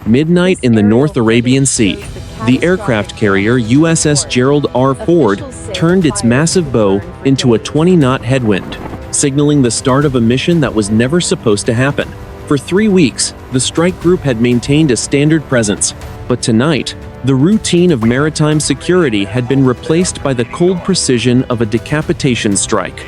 Midnight in the North Arabian Sea. The aircraft carrier USS Gerald R. Ford turned its massive bow into a 20-knot headwind, signaling the start of a mission that was never supposed to happen. For 3 weeks, the strike group had maintained a standard presence, but tonight, the routine of maritime security had been replaced by the cold precision of a decapitation strike.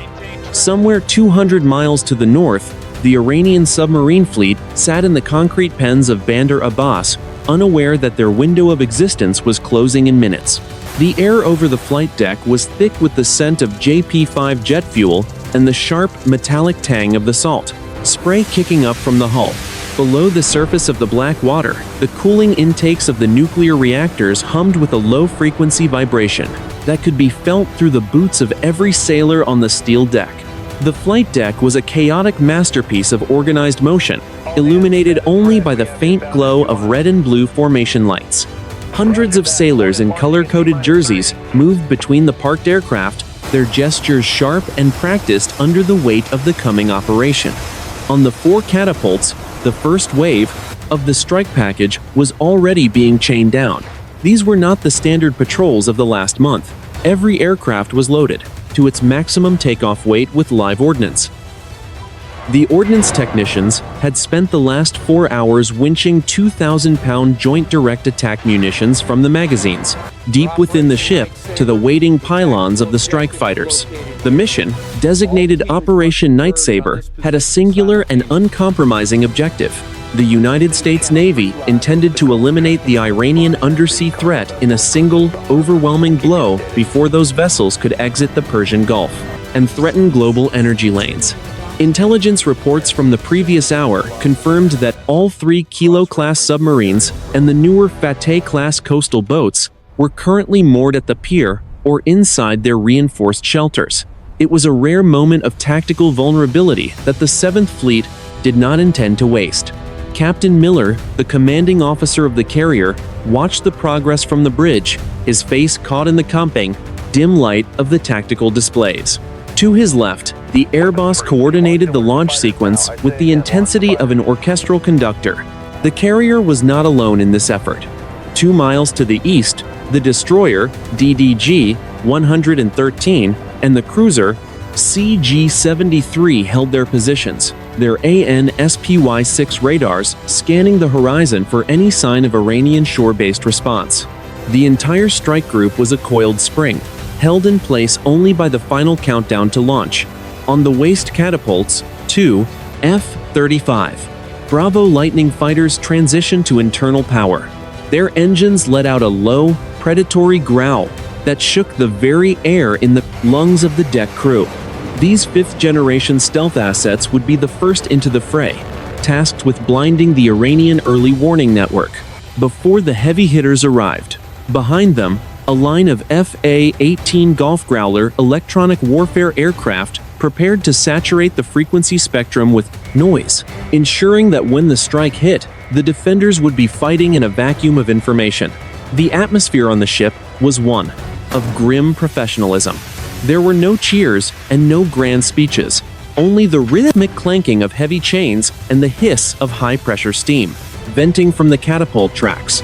Somewhere 200 miles to the north, the Iranian submarine fleet sat in the concrete pens of Bandar Abbas, unaware that their window of existence was closing in minutes. The air over the flight deck was thick with the scent of JP-5 jet fuel and the sharp, metallic tang of the salt spray kicking up from the hull. Below the surface of the black water, the cooling intakes of the nuclear reactors hummed with a low-frequency vibration that could be felt through the boots of every sailor on the steel deck. The flight deck was a chaotic masterpiece of organized motion, illuminated only by the faint glow of red and blue formation lights. Hundreds of sailors in color-coded jerseys moved between the parked aircraft, their gestures sharp and practiced under the weight of the coming operation. On the 4 catapults, the first wave of the strike package was already being chained down. These were not the standard patrols of the last month. Every aircraft was loaded to its maximum takeoff weight with live ordnance. The ordnance technicians had spent the last 4 hours winching 2,000-pound joint direct attack munitions from the magazines, deep within the ship, to the waiting pylons of the strike fighters. The mission, designated Operation Night Saber, had a singular and uncompromising objective. The United States Navy intended to eliminate the Iranian undersea threat in a single, overwhelming blow before those vessels could exit the Persian Gulf and threaten global energy lanes. Intelligence reports from the previous hour confirmed that all 3 Kilo-class submarines and the newer Fateh-class coastal boats were currently moored at the pier or inside their reinforced shelters. It was a rare moment of tactical vulnerability that the 7th Fleet did not intend to waste. Captain Miller, the commanding officer of the carrier, watched the progress from the bridge, his face caught in the comping, dim light of the tactical displays. To his left, the air boss coordinated the launch sequence with the intensity of an orchestral conductor. The carrier was not alone in this effort. 2 miles to the east, the destroyer DDG-113 and the cruiser CG-73 held their positions, their AN/SPY-6 radars scanning the horizon for any sign of Iranian shore-based response. The entire strike group was a coiled spring, held in place only by the final countdown to launch. On the waist catapults, 2 F-35 Bravo Lightning fighters transitioned to internal power. Their engines let out a low, predatory growl that shook the very air in the lungs of the deck crew. These 5th-generation stealth assets would be the first into the fray, tasked with blinding the Iranian early warning network. Before the heavy hitters arrived, behind them, a line of FA-18 Golf Growler electronic warfare aircraft prepared to saturate the frequency spectrum with noise, ensuring that when the strike hit, the defenders would be fighting in a vacuum of information. The atmosphere on the ship was one of grim professionalism. There were no cheers and no grand speeches, only the rhythmic clanking of heavy chains and the hiss of high-pressure steam venting from the catapult tracks.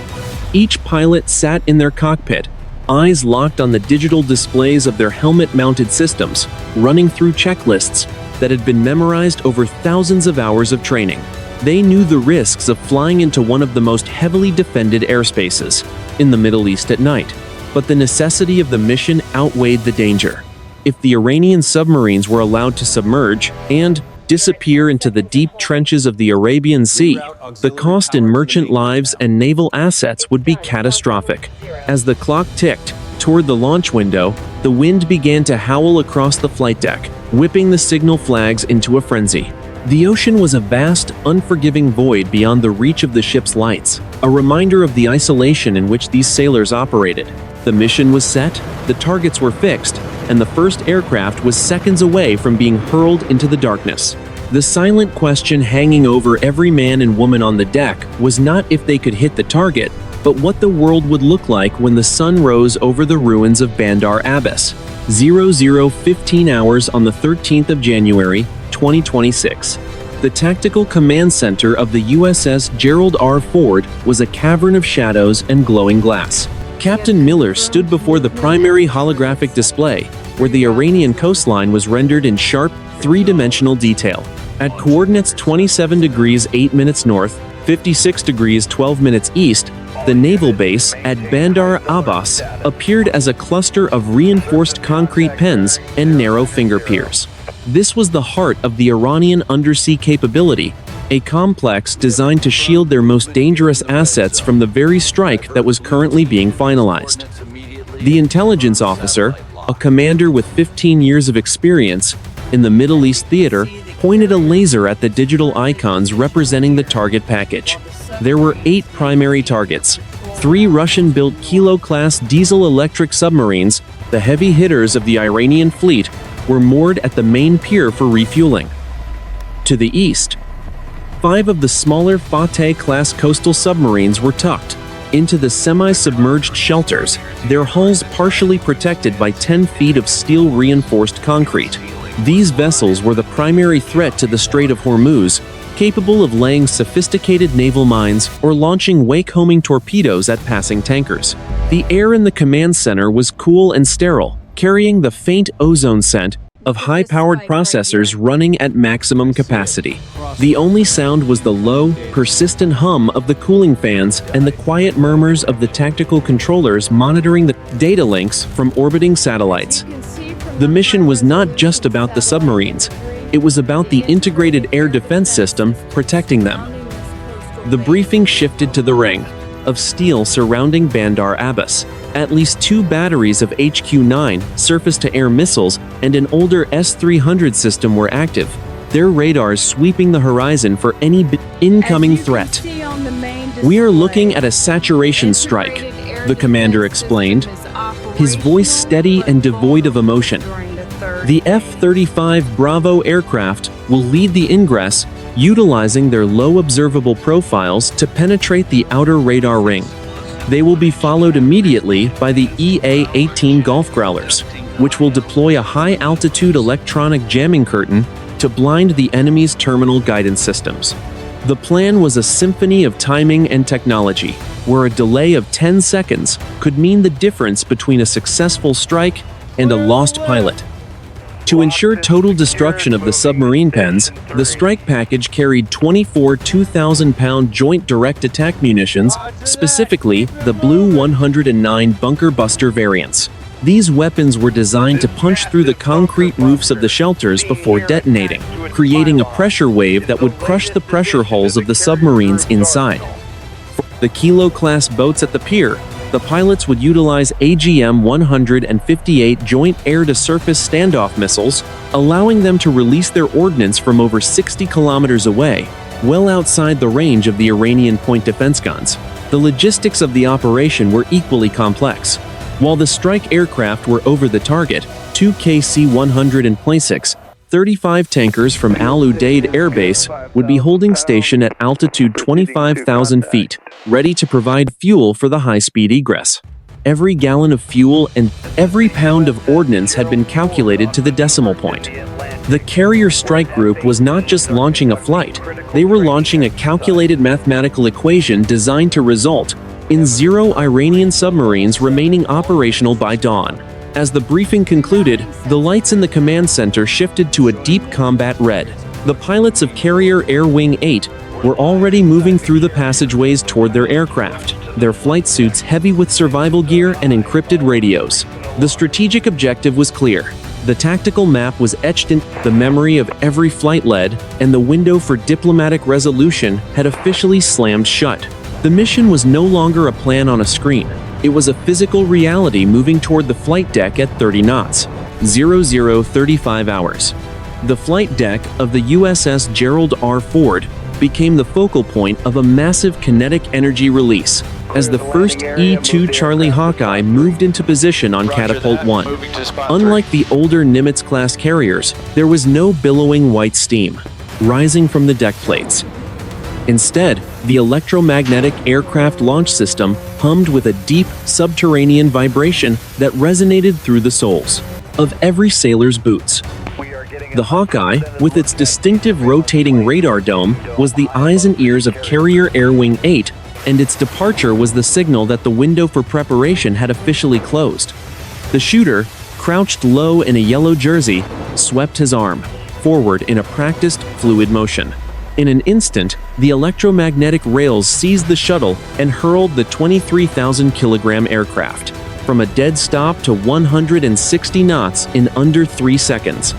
Each pilot sat in their cockpit, eyes locked on the digital displays of their helmet-mounted systems, running through checklists that had been memorized over thousands of hours of training. They knew the risks of flying into one of the most heavily defended airspaces in the Middle East at night, but the necessity of the mission outweighed the danger. If the Iranian submarines were allowed to submerge and disappear into the deep trenches of the Arabian Sea, the cost in merchant lives and naval assets would be catastrophic. As the clock ticked toward the launch window, the wind began to howl across the flight deck, whipping the signal flags into a frenzy. The ocean was a vast, unforgiving void beyond the reach of the ship's lights, a reminder of the isolation in which these sailors operated. The mission was set, the targets were fixed, and the first aircraft was seconds away from being hurled into the darkness. The silent question hanging over every man and woman on the deck was not if they could hit the target, but what the world would look like when the sun rose over the ruins of Bandar Abbas. 00:15 hours on the 13th of January, 2026. The tactical command center of the USS Gerald R. Ford was a cavern of shadows and glowing glass. Captain Miller stood before the primary holographic display, where the Iranian coastline was rendered in sharp, three-dimensional detail. At coordinates 27 degrees 8 minutes north, 56 degrees 12 minutes east, the naval base at Bandar Abbas appeared as a cluster of reinforced concrete pens and narrow finger piers. This was the heart of the Iranian undersea capability, a complex designed to shield their most dangerous assets from the very strike that was currently being finalized. The intelligence officer, a commander with 15 years of experience in the Middle East theater, pointed a laser at the digital icons representing the target package. There were 8 primary targets. 3 Russian-built Kilo-class diesel-electric submarines, the heavy hitters of the Iranian fleet, were moored at the main pier for refueling. To the east, 5 of the smaller Fateh-class coastal submarines were tucked into the semi-submerged shelters, their hulls partially protected by 10 feet of steel-reinforced concrete. These vessels were the primary threat to the Strait of Hormuz, capable of laying sophisticated naval mines or launching wake-homing torpedoes at passing tankers. The air in the command center was cool and sterile, carrying the faint ozone scent of high-powered processors running at maximum capacity. The only sound was the low, persistent hum of the cooling fans and the quiet murmurs of the tactical controllers monitoring the data links from orbiting satellites. The mission was not just about the submarines. It was about the integrated air defense system protecting them. The briefing shifted to the ring of steel surrounding Bandar Abbas. At least 2 batteries of HQ-9 surface-to-air missiles and an older S-300 system were active, their radars sweeping the horizon for any incoming threat. "We are looking at a saturation strike," the commander explained, his voice steady and devoid of emotion. The F-35 Bravo aircraft will lead the ingress, utilizing their low observable profiles to penetrate the outer radar ring. They will be followed immediately by the EA-18 Golf Growlers, which will deploy a high-altitude electronic jamming curtain to blind the enemy's terminal guidance systems. The plan was a symphony of timing and technology, where a delay of 10 seconds could mean the difference between a successful strike and a lost pilot. To ensure total destruction of the submarine pens, the strike package carried 24 2,000-pound joint direct attack munitions, specifically the Blue 109 bunker buster variants. These weapons were designed to punch through the concrete roofs of the shelters before detonating, creating a pressure wave that would crush the pressure hulls of the submarines inside. For the Kilo-class boats at the pier, the pilots would utilize AGM-158 joint air-to-surface standoff missiles, allowing them to release their ordnance from over 60 kilometers away, well outside the range of the Iranian point defense guns. The logistics of the operation were equally complex. While the strike aircraft were over the target, 2 KC-126, 35 tankers from Al Udeid Air Base would be holding station at altitude 25,000 feet, ready to provide fuel for the high-speed egress. Every gallon of fuel and every pound of ordnance had been calculated to the decimal point. The carrier strike group was not just launching a flight, they were launching a calculated mathematical equation designed to result in 0 Iranian submarines remaining operational by dawn. As the briefing concluded, the lights in the command center shifted to a deep combat red. The pilots of Carrier Air Wing 8 were already moving through the passageways toward their aircraft, their flight suits heavy with survival gear and encrypted radios. The strategic objective was clear. The tactical map was etched in the memory of every flight lead, and the window for diplomatic resolution had officially slammed shut. The mission was no longer a plan on a screen. It was a physical reality moving toward the flight deck at 30 knots, 0035 hours. The flight deck of the USS Gerald R. Ford became the focal point of a massive kinetic energy release as the first E-2 Charlie Hawkeye moved into position on Catapult 1. Unlike the older Nimitz-class carriers, there was no billowing white steam rising from the deck plates. Instead, the electromagnetic aircraft launch system hummed with a deep, subterranean vibration that resonated through the soles of every sailor's boots. The Hawkeye, with its distinctive rotating radar dome, was the eyes and ears of Carrier Air Wing 8, and its departure was the signal that the window for preparation had officially closed. The shooter, crouched low in a yellow jersey, swept his arm forward in a practiced, fluid motion. In an instant, the electromagnetic rails seized the shuttle and hurled the 23,000-kilogram aircraft from a dead stop to 160 knots in under 3 seconds.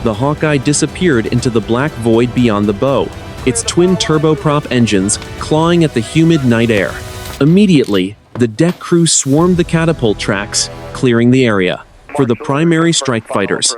The Hawkeye disappeared into the black void beyond the bow, its twin turboprop engines clawing at the humid night air. Immediately, the deck crew swarmed the catapult tracks, clearing the area for the primary strike fighters.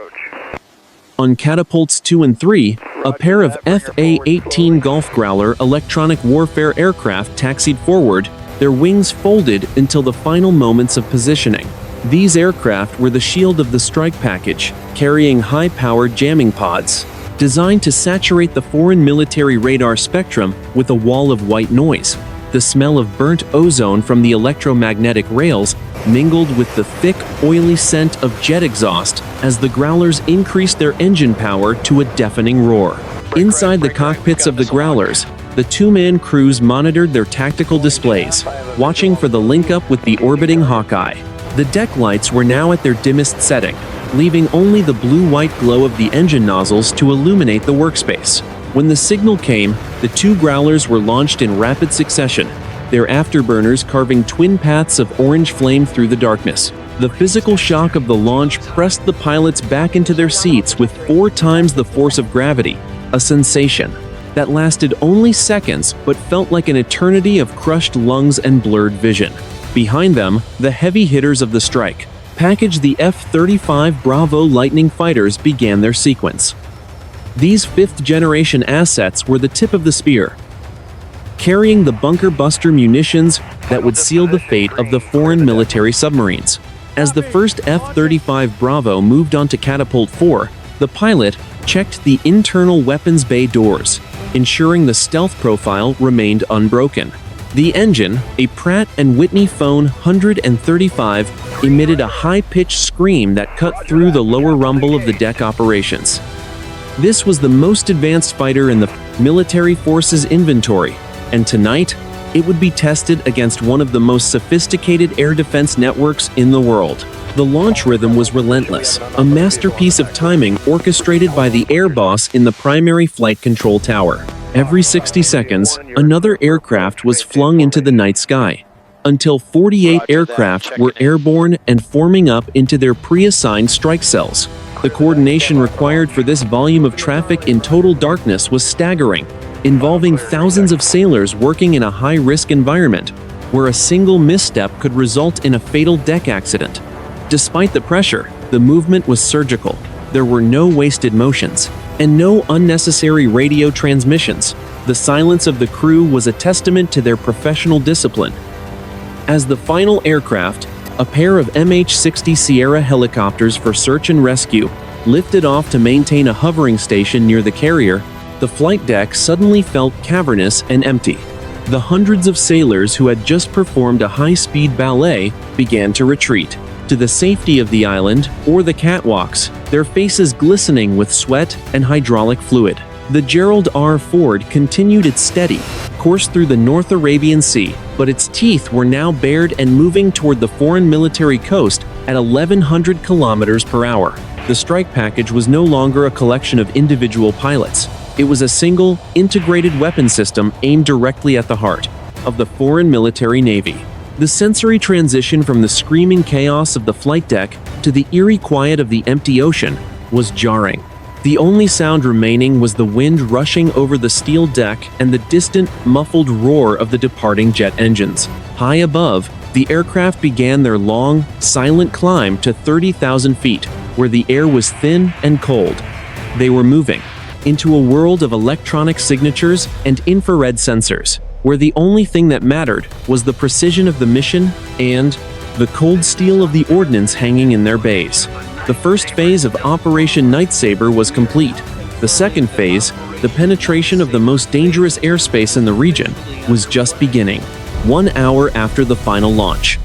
On catapults 2 and 3, a pair of FA-18 Golf Growler electronic warfare aircraft taxied forward, their wings folded until the final moments of positioning. These aircraft were the shield of the strike package, carrying high-powered jamming pods, designed to saturate the foreign military radar spectrum with a wall of white noise. The smell of burnt ozone from the electromagnetic rails mingled with the thick, oily scent of jet exhaust as the Growlers increased their engine power to a deafening roar. Inside the cockpits of the Growlers, the two-man crews monitored their tactical displays, watching for the link-up with the orbiting Hawkeye. The deck lights were now at their dimmest setting, leaving only the blue-white glow of the engine nozzles to illuminate the workspace. When the signal came, the two Growlers were launched in rapid succession, their afterburners carving twin paths of orange flame through the darkness. The physical shock of the launch pressed the pilots back into their seats with 4 times the force of gravity, a sensation that lasted only seconds but felt like an eternity of crushed lungs and blurred vision. Behind them, the heavy hitters of the strike package, the F-35 Bravo Lightning fighters, began their sequence. These fifth-generation assets were the tip of the spear, carrying the bunker-buster munitions that would seal the fate of the foreign military submarines. As the first F-35 Bravo moved onto Catapult 4, the pilot checked the internal weapons bay doors, ensuring the stealth profile remained unbroken. The engine, a Pratt & Whitney Phone 135, emitted a high-pitched scream that cut through the lower rumble of the deck operations. This was the most advanced fighter in the military forces inventory, and tonight, it would be tested against one of the most sophisticated air defense networks in the world. The launch rhythm was relentless, a masterpiece of timing orchestrated by the air boss in the primary flight control tower. Every 60 seconds, another aircraft was flung into the night sky, until 48 aircraft were airborne and forming up into their pre-assigned strike cells. The coordination required for this volume of traffic in total darkness was staggering, involving thousands of sailors working in a high-risk environment, where a single misstep could result in a fatal deck accident. Despite the pressure, the movement was surgical. There were no wasted motions, and no unnecessary radio transmissions. The silence of the crew was a testament to their professional discipline. As the final aircraft, a pair of MH-60 Sierra helicopters for search and rescue, lifted off to maintain a hovering station near the carrier, the flight deck suddenly felt cavernous and empty. The hundreds of sailors who had just performed a high-speed ballet began to retreat to the safety of the island or the catwalks, their faces glistening with sweat and hydraulic fluid. The Gerald R. Ford continued its steady course through the North Arabian Sea, but its teeth were now bared and moving toward the foreign military coast at 1,100 kilometers per hour. The strike package was no longer a collection of individual pilots. It was a single, integrated weapon system aimed directly at the heart of the foreign military navy. The sensory transition from the screaming chaos of the flight deck to the eerie quiet of the empty ocean was jarring. The only sound remaining was the wind rushing over the steel deck and the distant, muffled roar of the departing jet engines. High above, the aircraft began their long, silent climb to 30,000 feet, where the air was thin and cold. They were moving into a world of electronic signatures and infrared sensors, where the only thing that mattered was the precision of the mission and the cold steel of the ordnance hanging in their bays. The first phase of Operation Night Saber was complete. The second phase, the penetration of the most dangerous airspace in the region, was just beginning, 1 hour after the final launch.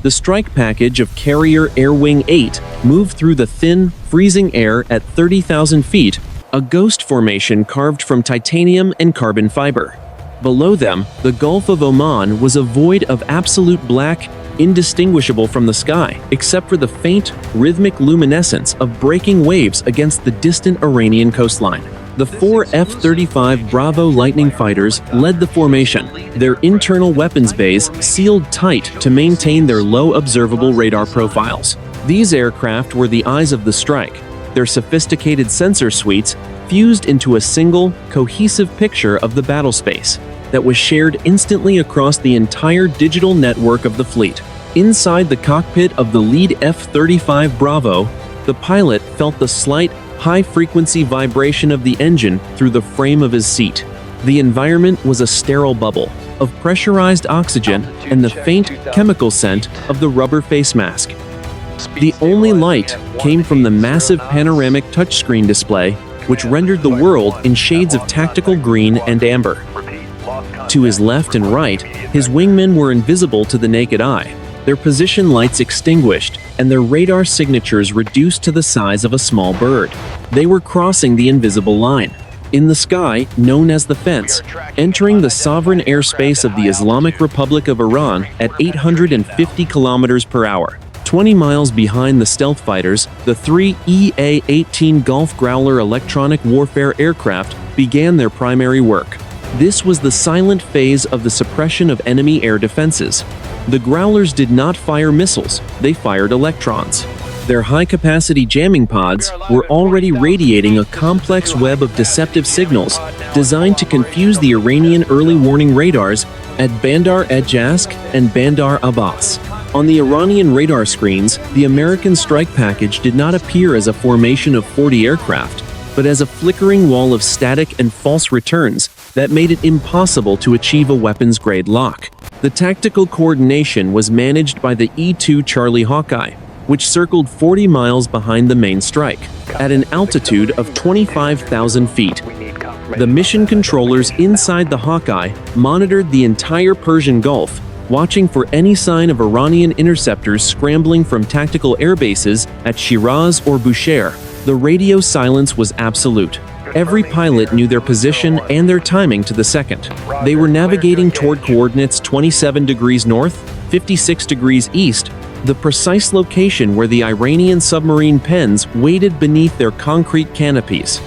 The strike package of Carrier Air Wing 8 moved through the thin, freezing air at 30,000 feet, a ghost formation carved from titanium and carbon fiber. Below them, the Gulf of Oman was a void of absolute black, indistinguishable from the sky, except for the faint, rhythmic luminescence of breaking waves against the distant Iranian coastline. The 4 F-35 Bravo Lightning fighters led the formation, their internal weapons bays sealed tight to maintain their low observable radar profiles. These aircraft were the eyes of the strike, their sophisticated sensor suites fused into a single, cohesive picture of the battle space that was shared instantly across the entire digital network of the fleet. Inside the cockpit of the lead F-35 Bravo, the pilot felt the slight, high-frequency vibration of the engine through the frame of his seat. The environment was a sterile bubble of pressurized oxygen and the faint chemical scent of the rubber face mask. The only light came from the massive panoramic touchscreen display, which rendered the world in shades of tactical green and amber. To his left and right, his wingmen were invisible to the naked eye, their position lights extinguished, and their radar signatures reduced to the size of a small bird. They were crossing the invisible line, in the sky known as the fence, entering the sovereign airspace of the Islamic Republic of Iran at 850 kilometers per hour. 20 miles behind the stealth fighters, the 3 EA-18 Gulf Growler electronic warfare aircraft began their primary work. This was the silent phase of the suppression of enemy air defenses. The Growlers did not fire missiles, they fired electrons. Their high-capacity jamming pods were already radiating a complex web of deceptive signals designed to confuse the Iranian early warning radars at Bandar Abbas and Bandar Abbas. On the Iranian radar screens, the American strike package did not appear as a formation of 40 aircraft, but as a flickering wall of static and false returns that made it impossible to achieve a weapons-grade lock. The tactical coordination was managed by the E-2 Charlie Hawkeye, which circled 40 miles behind the main strike, at an altitude of 25,000 feet. The mission controllers inside the Hawkeye monitored the entire Persian Gulf, watching for any sign of Iranian interceptors scrambling from tactical airbases at Shiraz or Bushehr. The radio silence was absolute. Every pilot knew their position and their timing to the second. They were navigating toward coordinates 27 degrees north, 56 degrees east, the precise location where the Iranian submarine pens waited beneath their concrete canopies.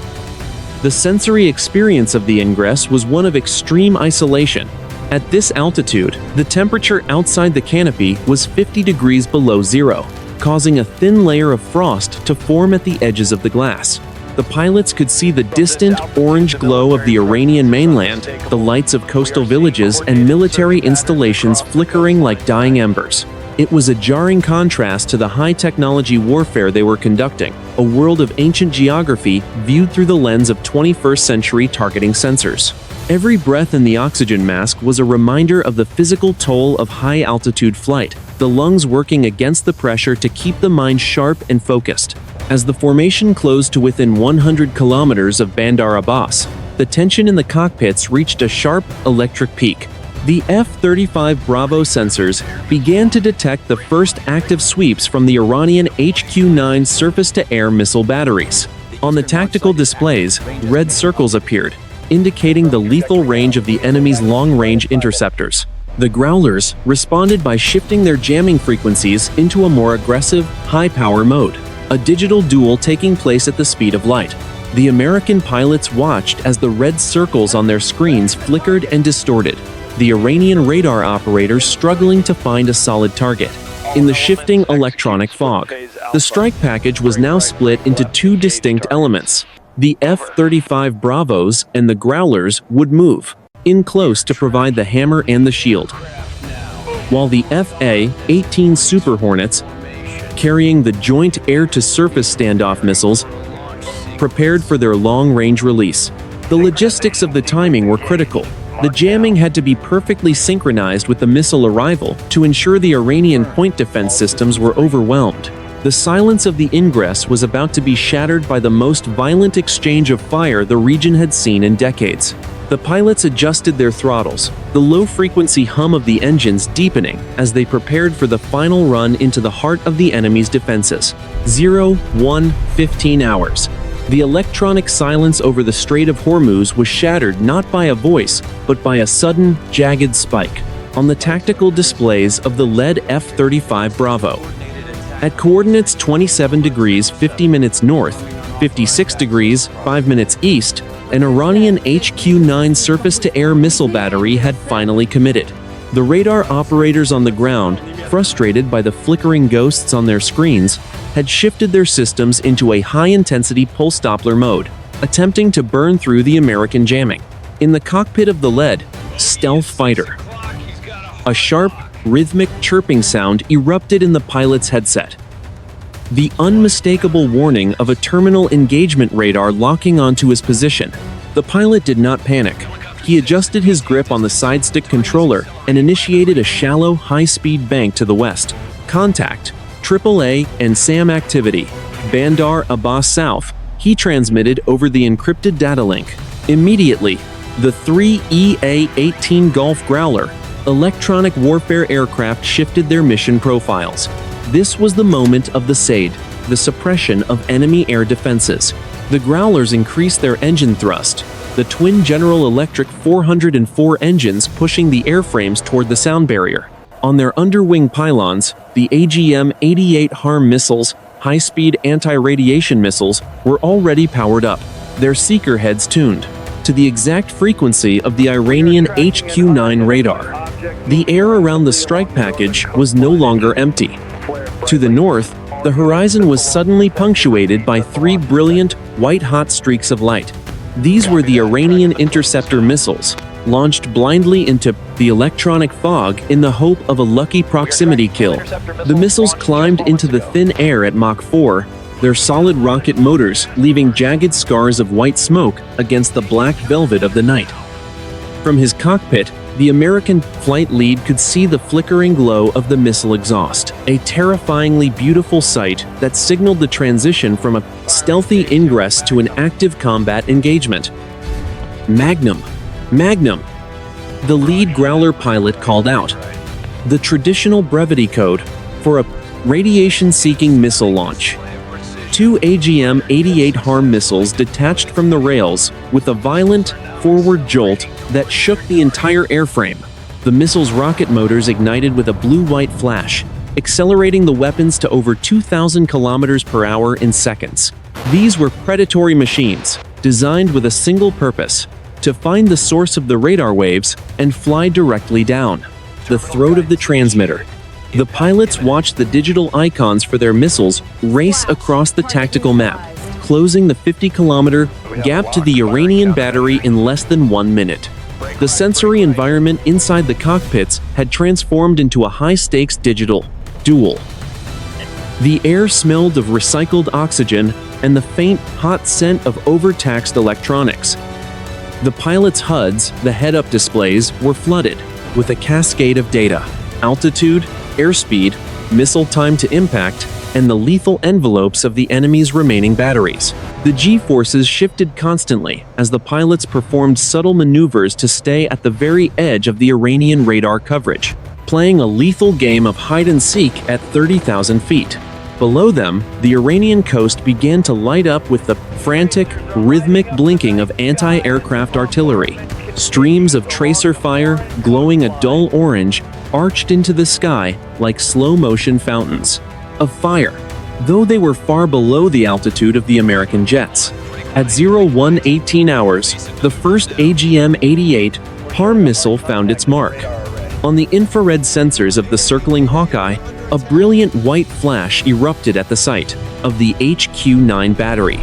The sensory experience of the ingress was one of extreme isolation. At this altitude, the temperature outside the canopy was 50 degrees below zero, causing a thin layer of frost to form at the edges of the glass. The pilots could see the distant orange glow of the Iranian mainland, the lights of coastal villages and military installations flickering like dying embers. It was a jarring contrast to the high-technology warfare they were conducting, a world of ancient geography viewed through the lens of 21st-century targeting sensors. Every breath in the oxygen mask was a reminder of the physical toll of high-altitude flight, the lungs working against the pressure to keep the mind sharp and focused. As the formation closed to within 100 kilometers of Bandar Abbas, the tension in the cockpits reached a sharp, electric peak. The F-35 Bravo sensors began to detect the first active sweeps from the Iranian HQ-9 surface-to-air missile batteries. On the tactical displays, red circles appeared, indicating the lethal range of the enemy's long-range interceptors. The Growlers responded by shifting their jamming frequencies into a more aggressive, high-power mode, a digital duel taking place at the speed of light. The American pilots watched as the red circles on their screens flickered and distorted, the Iranian radar operators struggling to find a solid target. In the shifting electronic fog, the strike package was now split into two distinct elements. The F-35 Bravos and the Growlers would move in close to provide the hammer and the shield, while the FA-18 Super Hornets, carrying the joint air-to-surface standoff missiles, prepared for their long-range release. The logistics of the timing were critical. The jamming had to be perfectly synchronized with the missile arrival to ensure the Iranian point defense systems were overwhelmed. The silence of the ingress was about to be shattered by the most violent exchange of fire the region had seen in decades. The pilots adjusted their throttles, the low-frequency hum of the engines deepening as they prepared for the final run into the heart of the enemy's defenses. 15 hours. The electronic silence over the Strait of Hormuz was shattered not by a voice, but by a sudden, jagged spike on the tactical displays of the lead F-35 Bravo. At coordinates 27 degrees 50 minutes north, 56 degrees 5 minutes east, an Iranian HQ-9 surface-to-air missile battery had finally committed. The radar operators on the ground, frustrated by the flickering ghosts on their screens, had shifted their systems into a high-intensity pulse Doppler mode, attempting to burn through the American jamming. In the cockpit of the lead stealth fighter, a sharp, rhythmic chirping sound erupted in the pilot's headset. The unmistakable warning of a terminal engagement radar locking onto his position. The pilot did not panic. He adjusted his grip on the side-stick controller and initiated a shallow, high-speed bank to the west. Contact, AAA and SAM activity, Bandar Abbas South, he transmitted over the encrypted data link. Immediately, the 3 EA-18 Gulf Growler electronic warfare aircraft shifted their mission profiles. This was the moment of the SAID, the suppression of enemy air defenses. The Growlers increased their engine thrust, the twin General Electric 404 engines pushing the airframes toward the sound barrier. On their underwing pylons, the AGM-88 HARM missiles, high-speed anti-radiation missiles, were already powered up, their seeker heads tuned to the exact frequency of the Iranian HQ-9 radar. The air around the strike package was no longer empty. To the north, the horizon was suddenly punctuated by 3 brilliant, white-hot streaks of light. These were the Iranian interceptor missiles, launched blindly into the electronic fog in the hope of a lucky proximity kill. The missiles climbed into the thin air at Mach 4, their solid rocket motors leaving jagged scars of white smoke against the black velvet of the night. From his cockpit, the American flight lead could see the flickering glow of the missile exhaust, a terrifyingly beautiful sight that signaled the transition from a stealthy ingress to an active combat engagement. Magnum! Magnum! The lead Growler pilot called out. The traditional brevity code for a radiation-seeking missile launch. 2 AGM-88 HARM missiles detached from the rails with a violent, forward jolt that shook the entire airframe. The missile's rocket motors ignited with a blue-white flash, accelerating the weapons to over 2,000 kilometers per hour in seconds. These were predatory machines, designed with a single purpose: to find the source of the radar waves and fly directly down the throat of the transmitter. The pilots watched the digital icons for their missiles race across the tactical map, closing the 50-kilometer gap to the Iranian battery in less than 1 minute. The sensory environment inside the cockpits had transformed into a high-stakes digital duel. The air smelled of recycled oxygen and the faint, hot scent of overtaxed electronics. The pilots' HUDs, the head-up displays, were flooded with a cascade of data: altitude, airspeed, missile time to impact, and the lethal envelopes of the enemy's remaining batteries. The G-forces shifted constantly as the pilots performed subtle maneuvers to stay at the very edge of the Iranian radar coverage, playing a lethal game of hide-and-seek at 30,000 feet. Below them, the Iranian coast began to light up with the frantic, rhythmic blinking of anti-aircraft artillery. Streams of tracer fire, glowing a dull orange, arched into the sky like slow-motion fountains of fire, though they were far below the altitude of the American jets. At 01:18 hours, the first AGM-88 HARM missile found its mark. On the infrared sensors of the circling Hawkeye, a brilliant white flash erupted at the site of the HQ-9 battery.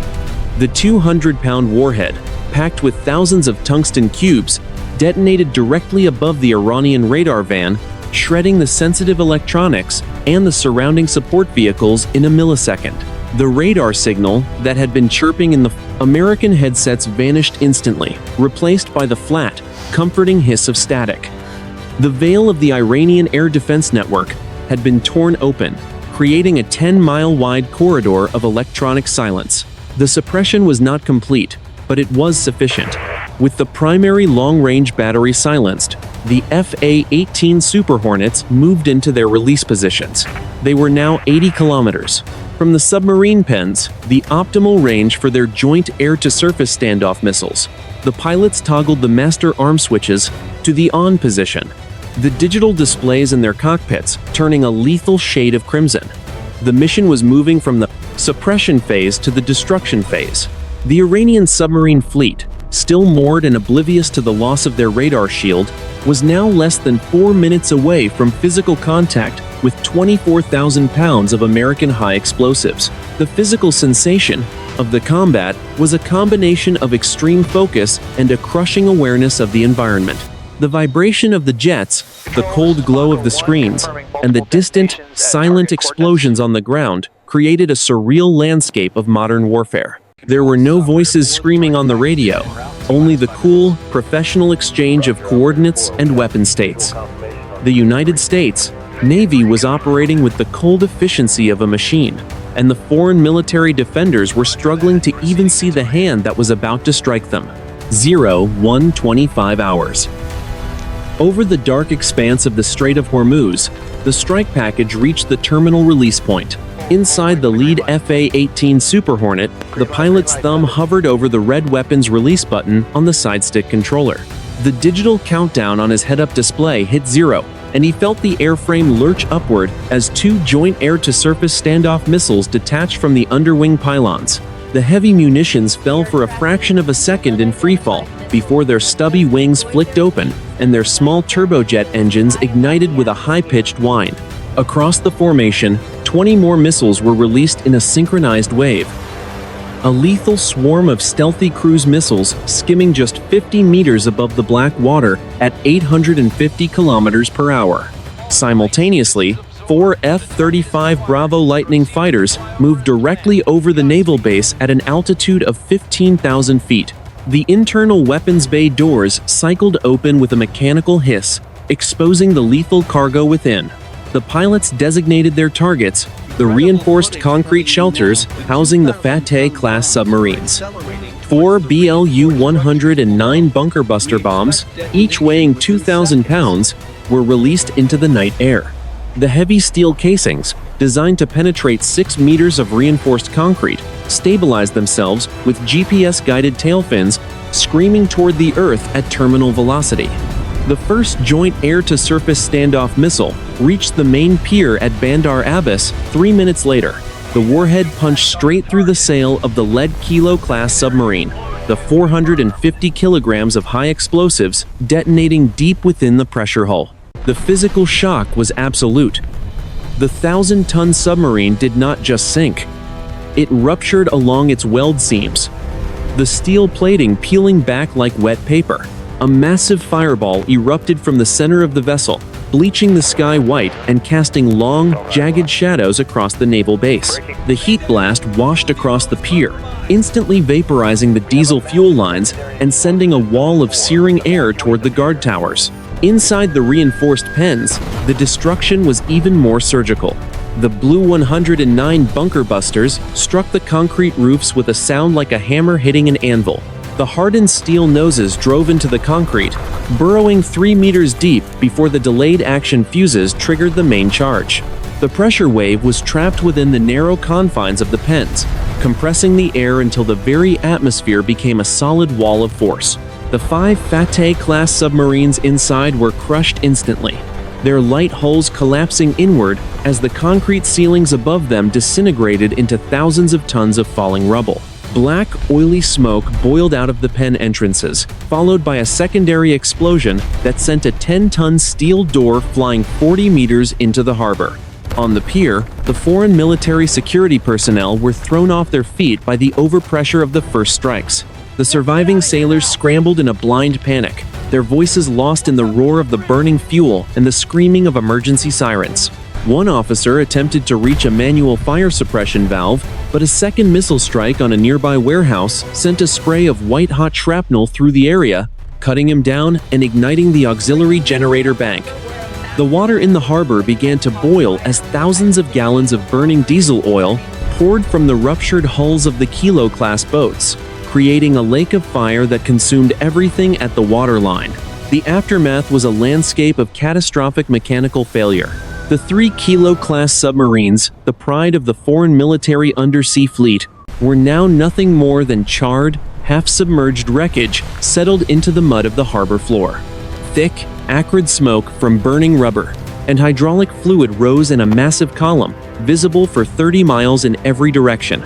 The 200-pound warhead, packed with thousands of tungsten cubes, detonated directly above the Iranian radar van, shredding the sensitive electronics and the surrounding support vehicles in a millisecond. The radar signal that had been chirping in the American headsets vanished instantly, replaced by the flat, comforting hiss of static. The veil of the Iranian air defense network had been torn open, creating a 10-mile-wide corridor of electronic silence. The suppression was not complete, but it was sufficient. With the primary long-range battery silenced, the FA-18 Super Hornets moved into their release positions. They were now 80 kilometers from the submarine pens, the optimal range for their joint air-to-surface standoff missiles. The pilots toggled the master arm switches to the on position, the digital displays in their cockpits turning a lethal shade of crimson. The mission was moving from the suppression phase to the destruction phase. The Iranian submarine fleet, still moored and oblivious to the loss of their radar shield, was now less than 4 minutes away from physical contact with 24,000 pounds of American high explosives. The physical sensation of the combat was a combination of extreme focus and a crushing awareness of the environment. The vibration of the jets, the cold glow of the screens, and the distant, silent explosions on the ground created a surreal landscape of modern warfare. There were no voices screaming on the radio, only the cool, professional exchange of coordinates and weapon states. The United States Navy was operating with the cold efficiency of a machine, and the foreign military defenders were struggling to even see the hand that was about to strike them. 01:25 hours. Over the dark expanse of the Strait of Hormuz, the strike package reached the terminal release point. Inside the lead FA-18 Super Hornet, the pilot's thumb hovered over the red weapons release button on the side-stick controller. The digital countdown on his head-up display hit 0, and he felt the airframe lurch upward as two joint air-to-surface standoff missiles detached from the underwing pylons. The heavy munitions fell for a fraction of a second in freefall before their stubby wings flicked open and their small turbojet engines ignited with a high-pitched whine. Across the formation, 20 more missiles were released in a synchronized wave. A lethal swarm of stealthy cruise missiles skimming just 50 meters above the black water at 850 kilometers per hour. Simultaneously, 4 F-35 Bravo Lightning fighters moved directly over the naval base at an altitude of 15,000 feet. The internal weapons bay doors cycled open with a mechanical hiss, exposing the lethal cargo within. The pilots designated their targets, the reinforced concrete shelters housing the Fateh-class submarines. 4 BLU-109 bunker buster bombs, each weighing 2,000 pounds, were released into the night air. The heavy steel casings, designed to penetrate 6 meters of reinforced concrete, stabilized themselves with GPS-guided tail fins screaming toward the Earth at terminal velocity. The first joint air-to-surface standoff missile reached the main pier at Bandar Abbas 3 minutes later. The warhead punched straight through the sail of the lead Kilo-class submarine, the 450 kilograms of high explosives detonating deep within the pressure hull. The physical shock was absolute. The 1,000-ton submarine did not just sink. It ruptured along its weld seams, the steel plating peeling back like wet paper. A massive fireball erupted from the center of the vessel, bleaching the sky white and casting long, jagged shadows across the naval base. The heat blast washed across the pier, instantly vaporizing the diesel fuel lines and sending a wall of searing air toward the guard towers. Inside the reinforced pens, the destruction was even more surgical. The Blue 109 bunker busters struck the concrete roofs with a sound like a hammer hitting an anvil. The hardened steel noses drove into the concrete, burrowing 3 meters deep before the delayed action fuses triggered the main charge. The pressure wave was trapped within the narrow confines of the pens, compressing the air until the very atmosphere became a solid wall of force. The 5 Fateh-class submarines inside were crushed instantly, their light hulls collapsing inward as the concrete ceilings above them disintegrated into thousands of tons of falling rubble. Black, oily smoke boiled out of the pen entrances, followed by a secondary explosion that sent a 10-ton steel door flying 40 meters into the harbor. On the pier, the foreign military security personnel were thrown off their feet by the overpressure of the first strikes. The surviving sailors scrambled in a blind panic, their voices lost in the roar of the burning fuel and the screaming of emergency sirens. One officer attempted to reach a manual fire suppression valve, but a second missile strike on a nearby warehouse sent a spray of white-hot shrapnel through the area, cutting him down and igniting the auxiliary generator bank. The water in the harbor began to boil as thousands of gallons of burning diesel oil poured from the ruptured hulls of the Kilo-class boats, creating a lake of fire that consumed everything at the waterline. The aftermath was a landscape of catastrophic mechanical failure. The 3 Kilo-class submarines, the pride of the foreign military undersea fleet, were now nothing more than charred, half-submerged wreckage settled into the mud of the harbor floor. Thick, acrid smoke from burning rubber and hydraulic fluid rose in a massive column, visible for 30 miles in every direction.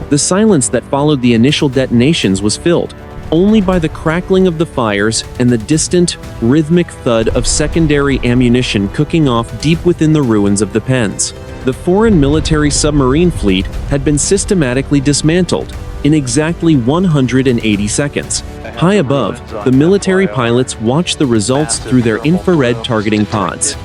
The silence that followed the initial detonations was filled only by the crackling of the fires and the distant, rhythmic thud of secondary ammunition cooking off deep within the ruins of the pens. The foreign military submarine fleet had been systematically dismantled in exactly 180 seconds. High above, the military pilots watched the results through their infrared targeting pods.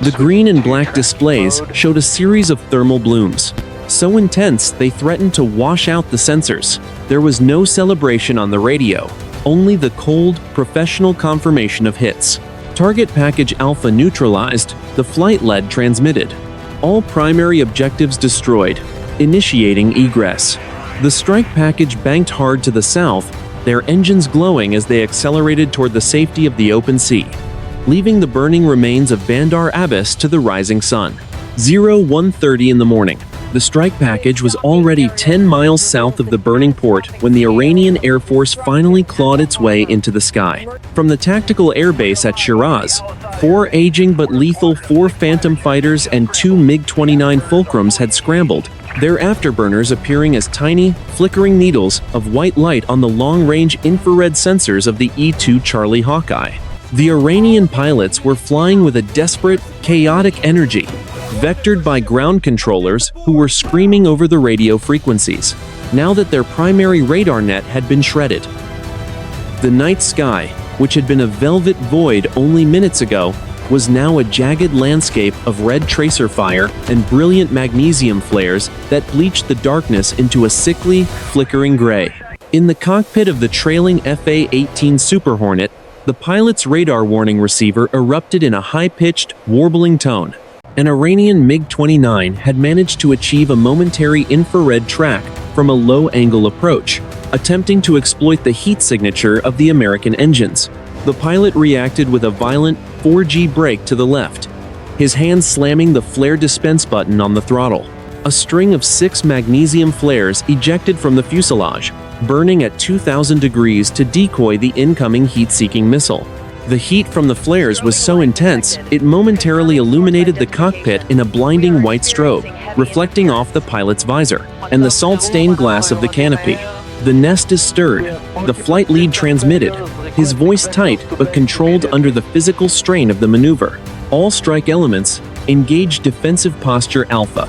The green and black displays showed a series of thermal blooms, so intense they threatened to wash out the sensors. There was no celebration on the radio, only the cold, professional confirmation of hits. Target Package Alpha neutralized, the flight lead transmitted. All primary objectives destroyed, initiating egress. The strike package banked hard to the south, their engines glowing as they accelerated toward the safety of the open sea, leaving the burning remains of Bandar Abbas to the rising sun. 01:30 in the morning. The strike package was already 10 miles south of the burning port when the Iranian Air Force finally clawed its way into the sky. From the tactical airbase at Shiraz, 4 aging but lethal 4 Phantom fighters and 2 MiG-29 Fulcrums had scrambled, their afterburners appearing as tiny, flickering needles of white light on the long-range infrared sensors of the E-2 Charlie Hawkeye. The Iranian pilots were flying with a desperate, chaotic energy, vectored by ground controllers who were screaming over the radio frequencies, now that their primary radar net had been shredded. The night sky, which had been a velvet void only minutes ago, was now a jagged landscape of red tracer fire and brilliant magnesium flares that bleached the darkness into a sickly, flickering gray. In the cockpit of the trailing FA-18 Super Hornet, the pilot's radar warning receiver erupted in a high-pitched, warbling tone. An Iranian MiG-29 had managed to achieve a momentary infrared track from a low-angle approach, attempting to exploit the heat signature of the American engines. The pilot reacted with a violent 4G brake to the left, his hand slamming the flare dispense button on the throttle. A string of 6 magnesium flares ejected from the fuselage, burning at 2,000 degrees to decoy the incoming heat-seeking missile. The heat from the flares was so intense, it momentarily illuminated the cockpit in a blinding white strobe, reflecting off the pilot's visor and the salt-stained glass of the canopy. The nest is stirred, the flight lead transmitted, his voice tight but controlled under the physical strain of the maneuver. All strike elements, engage defensive posture Alpha.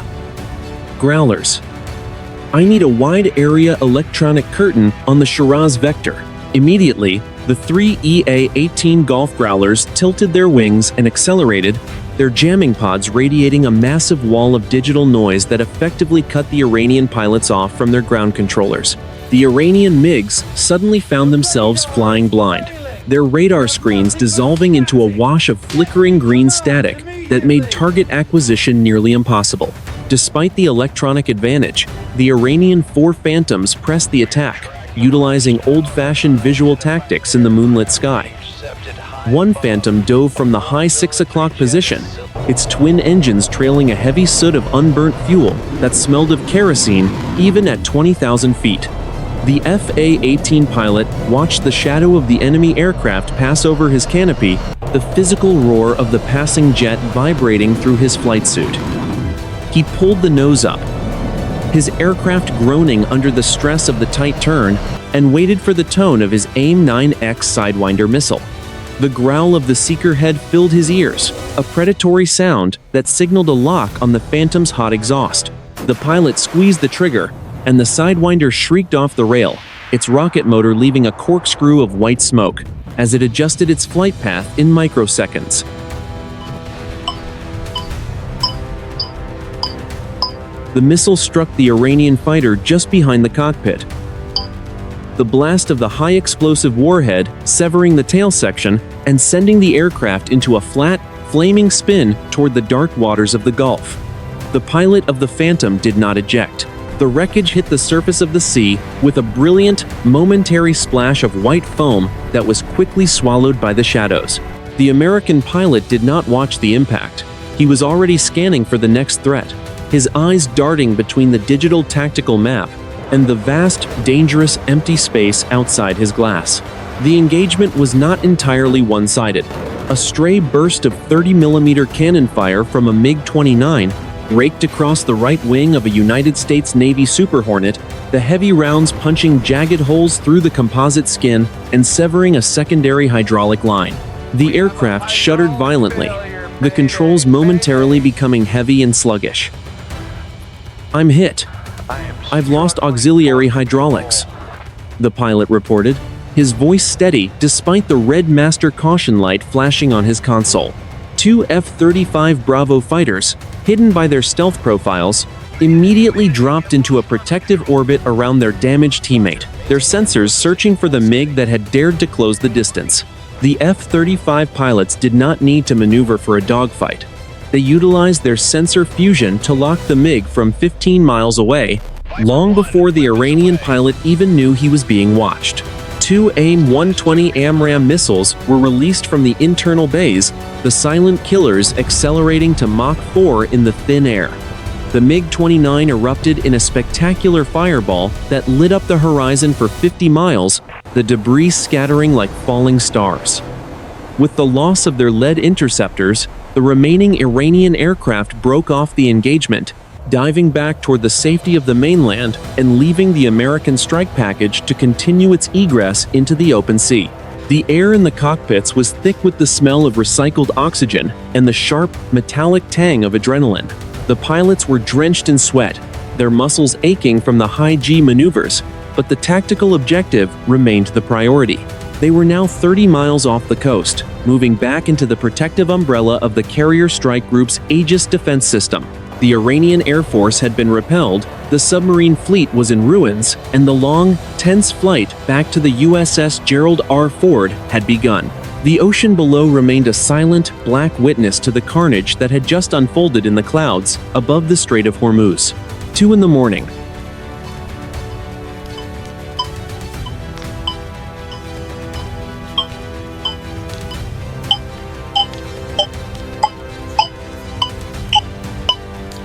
Growlers. I need a wide-area electronic curtain on the Shiraz vector. Immediately, the 3 EA-18 Golf Growlers tilted their wings and accelerated, their jamming pods radiating a massive wall of digital noise that effectively cut the Iranian pilots off from their ground controllers. The Iranian MiGs suddenly found themselves flying blind, their radar screens dissolving into a wash of flickering green static that made target acquisition nearly impossible. Despite the electronic advantage, the Iranian 4 Phantoms pressed the attack, utilizing old-fashioned visual tactics in the moonlit sky. One Phantom dove from the high 6 o'clock position, its twin engines trailing a heavy soot of unburnt fuel that smelled of kerosene even at 20,000 feet. The FA-18 pilot watched the shadow of the enemy aircraft pass over his canopy, the physical roar of the passing jet vibrating through his flight suit. He pulled the nose up, his aircraft groaning under the stress of the tight turn, and waited for the tone of his AIM-9X Sidewinder missile. The growl of the seeker head filled his ears, a predatory sound that signaled a lock on the Phantom's hot exhaust. The pilot squeezed the trigger, and the Sidewinder shrieked off the rail, its rocket motor leaving a corkscrew of white smoke as it adjusted its flight path in microseconds. The missile struck the Iranian fighter just behind the cockpit. The blast of the high-explosive warhead severing the tail section and sending the aircraft into a flat, flaming spin toward the dark waters of the Gulf. The pilot of the Phantom did not eject. The wreckage hit the surface of the sea with a brilliant, momentary splash of white foam that was quickly swallowed by the shadows. The American pilot did not watch the impact. He was already scanning for the next threat, his eyes darting between the digital tactical map and the vast, dangerous, empty space outside his glass. The engagement was not entirely one-sided. A stray burst of 30mm cannon fire from a MiG-29 raked across the right wing of a United States Navy Super Hornet, the heavy rounds punching jagged holes through the composite skin and severing a secondary hydraulic line. The aircraft shuddered violently, the controls momentarily becoming heavy and sluggish. "I'm hit. I've lost auxiliary hydraulics," the pilot reported, his voice steady despite the red master caution light flashing on his console. Two F-35 Bravo fighters, hidden by their stealth profiles, immediately dropped into a protective orbit around their damaged teammate, their sensors searching for the MiG that had dared to close the distance. The F-35 pilots did not need to maneuver for a dogfight. They utilized their sensor fusion to lock the MiG from 15 miles away, long before the Iranian pilot even knew he was being watched. Two AIM-120 AMRAAM missiles were released from the internal bays, the silent killers accelerating to Mach 4 in the thin air. The MiG-29 erupted in a spectacular fireball that lit up the horizon for 50 miles, the debris scattering like falling stars. With the loss of their lead interceptors, the remaining Iranian aircraft broke off the engagement, diving back toward the safety of the mainland and leaving the American strike package to continue its egress into the open sea. The air in the cockpits was thick with the smell of recycled oxygen and the sharp, metallic tang of adrenaline. The pilots were drenched in sweat, their muscles aching from the high-G maneuvers, but the tactical objective remained the priority. They were now 30 miles off the coast, moving back into the protective umbrella of the Carrier Strike Group's Aegis defense system. The Iranian Air Force had been repelled, the submarine fleet was in ruins, and the long, tense flight back to the USS Gerald R. Ford had begun. The ocean below remained a silent, black witness to the carnage that had just unfolded in the clouds above the Strait of Hormuz. 2 a.m.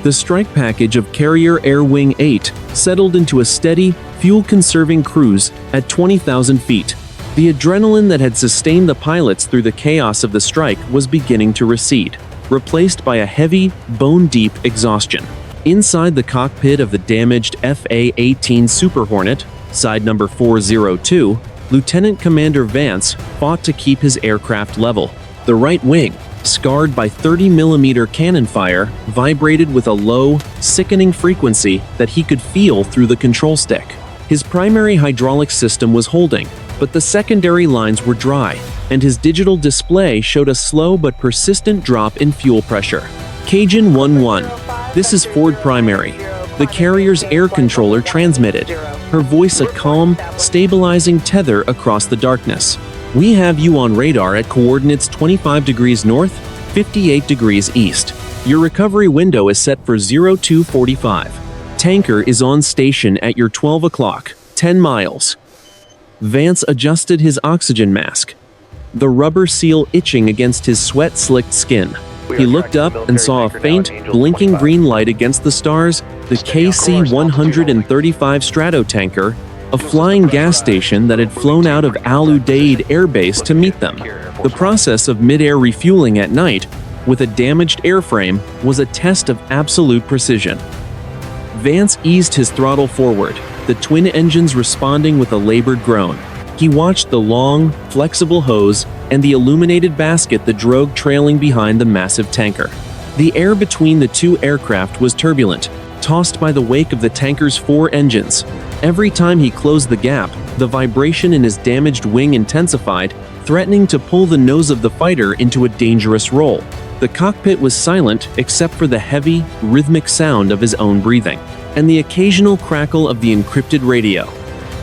The strike package of Carrier Air Wing 8 settled into a steady, fuel-conserving cruise at 20,000 feet. The adrenaline that had sustained the pilots through the chaos of the strike was beginning to recede, replaced by a heavy, bone-deep exhaustion. Inside the cockpit of the damaged FA-18 Super Hornet, side number 402, Lieutenant Commander Vance fought to keep his aircraft level. The right wing, scarred by 30mm cannon fire, vibrated with a low, sickening frequency that he could feel through the control stick. His primary hydraulic system was holding, but the secondary lines were dry, and his digital display showed a slow but persistent drop in fuel pressure. Cajun 1-1. This is Ford Primary. The carrier's air controller transmitted, her voice a calm, stabilizing tether across the darkness. "We have you on radar at coordinates 25 degrees north, 58 degrees east. Your recovery window is set for 0245. Tanker is on station at your 12 o'clock, 10 miles. Vance adjusted his oxygen mask, the rubber seal itching against his sweat-slicked skin. He looked up and saw a faint, blinking green light against the stars, the KC-135 Stratotanker, a flying gas station that had flown out of Al Udeid Air Base to meet them. The process of mid-air refueling at night, with a damaged airframe, was a test of absolute precision. Vance eased his throttle forward, the twin engines responding with a labored groan. He watched the long, flexible hose and the illuminated basket the drogue trailing behind the massive tanker. The air between the two aircraft was turbulent, tossed by the wake of the tanker's 4 engines. Every time he closed the gap, the vibration in his damaged wing intensified, threatening to pull the nose of the fighter into a dangerous roll. The cockpit was silent except for the heavy, rhythmic sound of his own breathing, and the occasional crackle of the encrypted radio.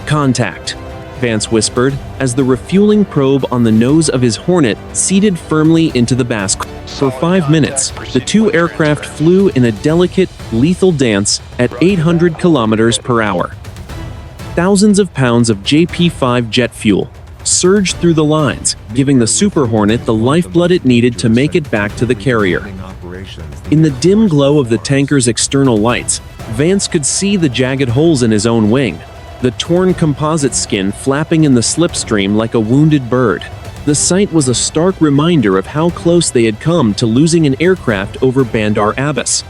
Contact. Vance whispered, as the refueling probe on the nose of his Hornet seated firmly into the basket. For 5 minutes, the two aircraft flew in a delicate, lethal dance at 800 kilometers per hour. Thousands of pounds of JP-5 jet fuel surged through the lines, giving the Super Hornet the lifeblood it needed to make it back to the carrier. In the dim glow of the tanker's external lights, Vance could see the jagged holes in his own wing, the torn composite skin flapping in the slipstream like a wounded bird. The sight was a stark reminder of how close they had come to losing an aircraft over Bandar Abbas.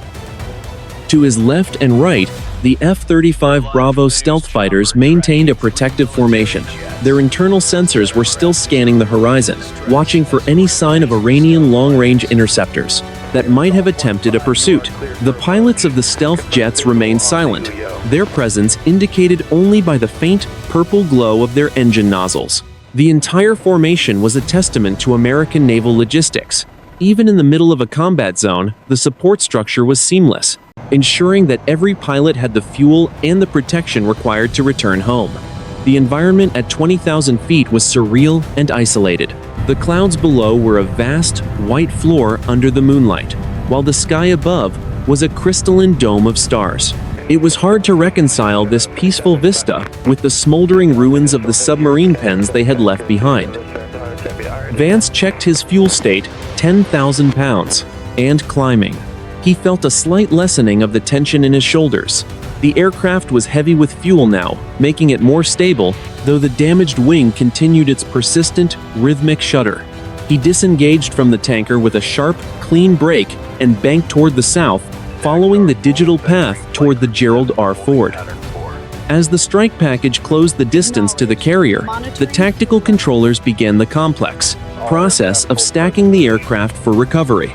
To his left and right, the F-35 Bravo stealth fighters maintained a protective formation. Their internal sensors were still scanning the horizon, watching for any sign of Iranian long-range interceptors that might have attempted a pursuit. The pilots of the stealth jets remained silent, their presence indicated only by the faint, purple glow of their engine nozzles. The entire formation was a testament to American naval logistics. Even in the middle of a combat zone, the support structure was seamless, ensuring that every pilot had the fuel and the protection required to return home. The environment at 20,000 feet was surreal and isolated. The clouds below were a vast, white floor under the moonlight, while the sky above was a crystalline dome of stars. It was hard to reconcile this peaceful vista with the smoldering ruins of the submarine pens they had left behind. Vance checked his fuel state, 10,000 pounds, and climbing. He felt a slight lessening of the tension in his shoulders. The aircraft was heavy with fuel now, making it more stable, though the damaged wing continued its persistent, rhythmic shudder. He disengaged from the tanker with a sharp, clean brake and banked toward the south, following the digital path toward the Gerald R. Ford. As the strike package closed the distance to the carrier, the tactical controllers began the complex process of stacking the aircraft for recovery.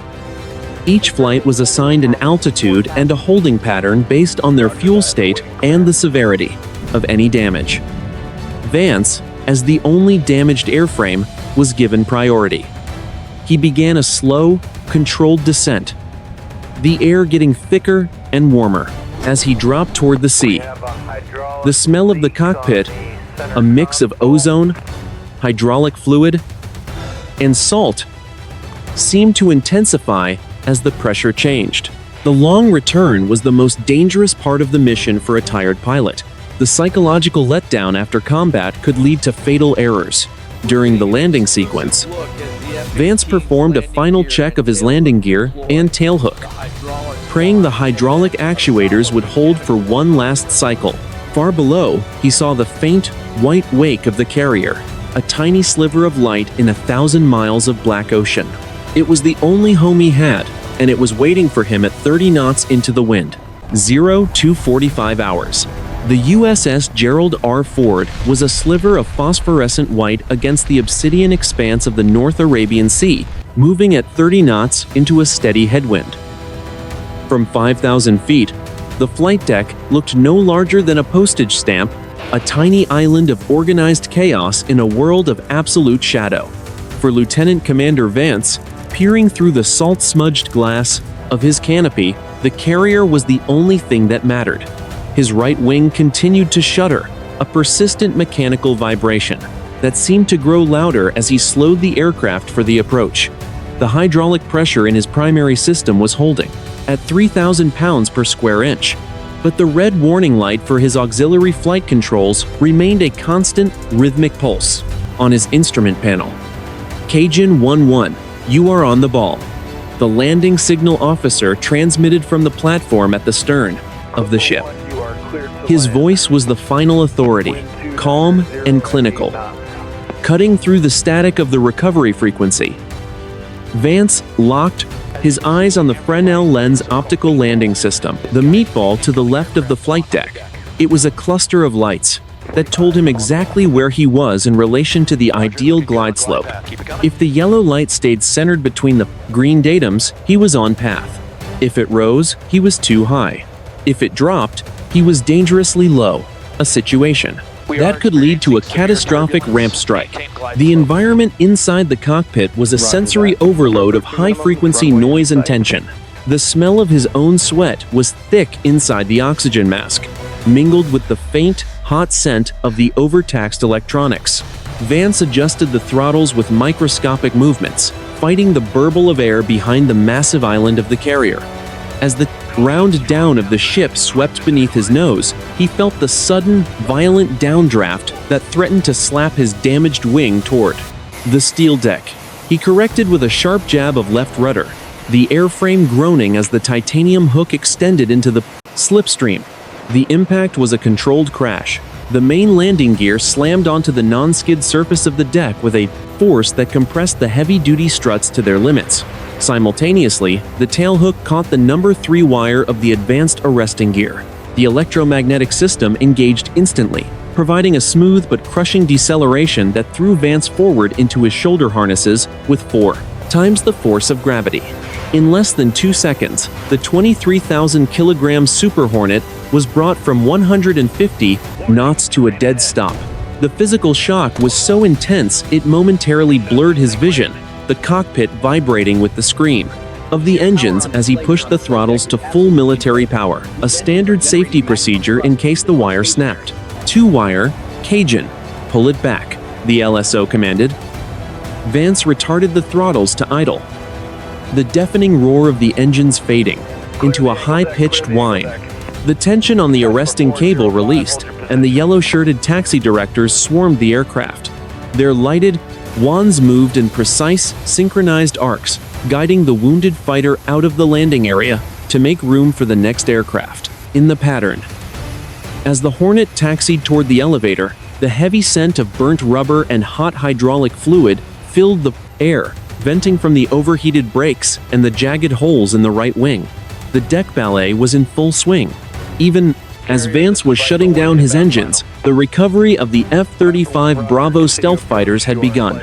Each flight was assigned an altitude and a holding pattern based on their fuel state and the severity of any damage. Vance, as the only damaged airframe, was given priority. He began a slow, controlled descent, the air getting thicker and warmer as he dropped toward the sea. The smell of the cockpit, a mix of ozone, hydraulic fluid, and salt, seemed to intensify as the pressure changed. The long return was the most dangerous part of the mission for a tired pilot. The psychological letdown after combat could lead to fatal errors. During the landing sequence, Vance performed a final check of his landing gear and tailhook, praying the hydraulic actuators would hold for one last cycle. Far below, he saw the faint, white wake of the carrier, a tiny sliver of light in 1,000 miles of black ocean. It was the only home he had, and it was waiting for him at 30 knots into the wind. 0 to 45 hours. The USS Gerald R. Ford was a sliver of phosphorescent white against the obsidian expanse of the North Arabian Sea, moving at 30 knots into a steady headwind. From 5,000 feet, the flight deck looked no larger than a postage stamp, a tiny island of organized chaos in a world of absolute shadow. For Lieutenant Commander Vance, peering through the salt-smudged glass of his canopy, the carrier was the only thing that mattered. His right wing continued to shudder, a persistent mechanical vibration that seemed to grow louder as he slowed the aircraft for the approach. The hydraulic pressure in his primary system was holding, at 3,000 pounds per square inch, but the red warning light for his auxiliary flight controls remained a constant, rhythmic pulse. On his instrument panel, Cajun 1-1, you are on the ball. The landing signal officer transmitted from the platform at the stern of the ship. His voice was the final authority, calm and clinical, cutting through the static of the recovery frequency. Vance locked his eyes on the Fresnel lens optical landing system, the meatball to the left of the flight deck. It was a cluster of lights that told him exactly where he was in relation to the ideal glide slope. If the yellow light stayed centered between the green datums, he was on path. If it rose, he was too high. If it dropped, he was dangerously low, a situation that could lead to a catastrophic ramp strike. The environment inside the cockpit was a sensory overload of high-frequency noise and tension. The smell of his own sweat was thick inside the oxygen mask, mingled with the faint, hot scent of the overtaxed electronics. Vance adjusted the throttles with microscopic movements, fighting the burble of air behind the massive island of the carrier. As the round down of the ship swept beneath his nose, he felt the sudden, violent downdraft that threatened to slap his damaged wing toward the steel deck. He corrected with a sharp jab of left rudder, the airframe groaning as the titanium hook extended into the slipstream. The impact was a controlled crash. The main landing gear slammed onto the non-skid surface of the deck with a force that compressed the heavy-duty struts to their limits. Simultaneously, the tailhook caught the number 3 wire of the advanced arresting gear. The electromagnetic system engaged instantly, providing a smooth but crushing deceleration that threw Vance forward into his shoulder harnesses with 4 times the force of gravity. In less than 2 seconds, the 23,000-kilogram Super Hornet was brought from 150 knots to a dead stop. The physical shock was so intense it momentarily blurred his vision, the cockpit vibrating with the scream of the engines as he pushed the throttles to full military power, a standard safety procedure in case the wire snapped. 2 wire, Cajun, pull it back, the LSO commanded. Vance retarded the throttles to idle. The deafening roar of the engines fading into a high-pitched whine. The tension on the arresting cable released, and the yellow-shirted taxi directors swarmed the aircraft. Their lighted wands moved in precise, synchronized arcs, guiding the wounded fighter out of the landing area to make room for the next aircraft in the pattern. As the Hornet taxied toward the elevator, the heavy scent of burnt rubber and hot hydraulic fluid filled the air, venting from the overheated brakes and the jagged holes in the right wing. The deck ballet was in full swing. Even as Vance was shutting down his engines, the recovery of the F-35 Bravo stealth fighters had begun.